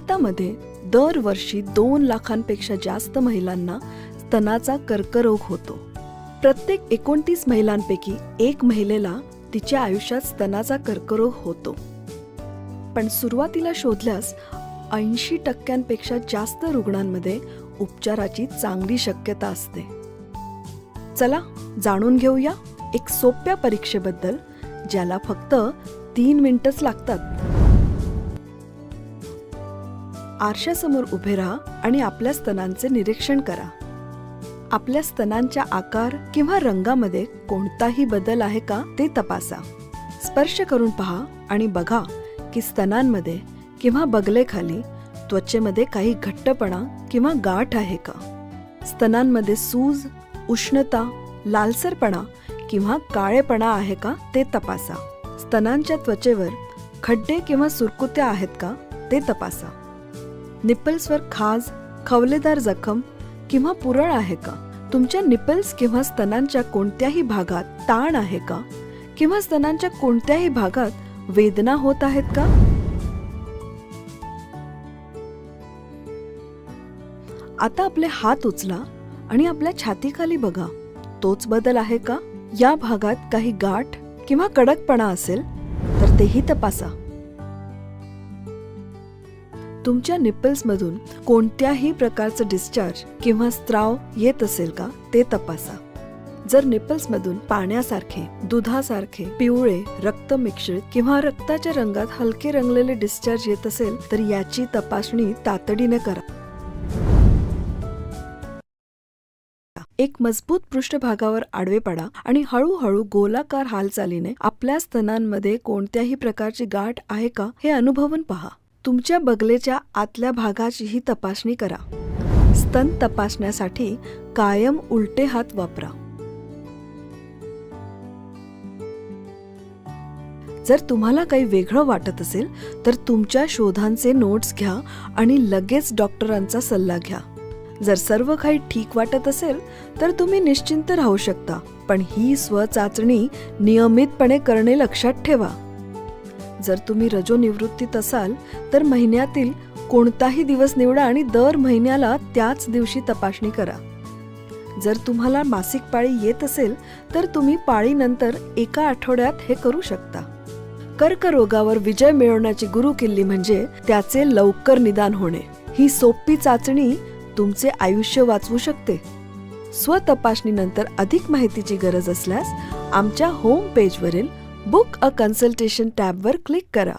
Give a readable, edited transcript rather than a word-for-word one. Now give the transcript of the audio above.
भारतामध्ये दरवर्षी 2 लाखांपेक्षा जास्त महिलांना स्तनाचा कर्करोग होतो. प्रत्येक 29 महिलांपैकी 1 महिलेला तिच्या आयुष्यात स्तनाचा कर्करोग होतो. पण सुरुवातीला शोधल्यास 80% जास्त रुग्णांमध्ये उपचाराची चांगली शक्यता असते. चला जाणून घेऊया एक सोप्या परीक्षेबद्दल, ज्याला फक्त 3 मिनिटच लागतात. आरशासमोर उभे राहा आणि आपल्या स्तनांचे निरीक्षण करा. आपल्या स्तनांच्या आकार किंवा रंगामध्ये कोणताही बदल आहे का ते तपासा. स्पर्श करून पहा आणि बघा की स्तनांमध्ये किंवा बगलेखाली त्वचेमध्ये काही घट्टपणा किंवा गाठ आहे का. स्तनांमध्ये सूज, उष्णता, लालसरपणा किंवा काळेपणा आहे का ते तपासा. स्तनांच्या त्वचेवर खड्डे किंवा सुरकुत्या आहेत का ते तपासा. निप्पल्सवर खाज, खवलेदार जखम किंवा पुरळ आहे का. तुमच्या निप्पल्स किंवा स्तनांच्या कोणत्याही भागात ताण आहे का किंवा स्तनांच्या कोणत्याही भागात वेदना होत आहेत का. आता आपले हात उचला आणि आपल्या छातीखाली बघा. तोच बदल आहे का. या भागात काही गाठ किंवा कडकपणा असेल तर तेही तपासा. तुमच्या निप्पल्समधून कोणत्याही प्रकारचं डिस्चार्ज किंवा स्त्राव येत असेल का ते तपासा. जर निप्पल्समधून पाण्यासारखे, दुधासारखे पिवळे, रक्त मिश्रित किंवा रक्ताच्या रंगात हलके रंगलेले डिस्चार्ज येत असेल तर याची तपासणी तातडीने करा. एक मजबूत पृष्ठभागावर आडवे पडा आणि हळूहळू गोलाकार हालचालीने आपल्या स्तनांमध्ये कोणत्याही प्रकारची गाठ आहे का हे अनुभवून पहा. तुमच्या बगलेच्या आतल्या भागाचीही तपासणी करा. स्तन तपासण्यासाठी कायम उलटे हात वापरा. जर तुम्हाला काही वेगळं वाटत असेल तर तुमच्या शोधांचे नोट्स घ्या आणि लगेच डॉक्टरांचा सल्ला घ्या. जर सर्व काही ठीक वाटत असेल तर तुम्ही निश्चिंत राहू शकता. पण ही स्वचाचणी नियमितपणे करणे लक्षात ठेवा. जर तुम्ही रजोनिवृत्तीत असाल तर महिन्यातील कोणताही दिवस निवडा आणि दर महिन्याला त्याच दिवशी तपासणी करा. जर तुम्हाला मासिक पाळी येत असेल तर तुम्ही पाळीनंतर 1 आठवड्यात हे करू शकता. कर्करोगावर विजय मिळवण्याची गुरुकिल्ली म्हणजे त्याचे लवकर निदान होणे. ही सोपी चाचणी तुमचे आयुष्य वाचवू शकते. स्वतपासणीनंतर अधिक माहितीची गरज असल्यास आमच्या होम पेजवरील बुक अ कन्सल्टेशन टॅबवर क्लिक करा.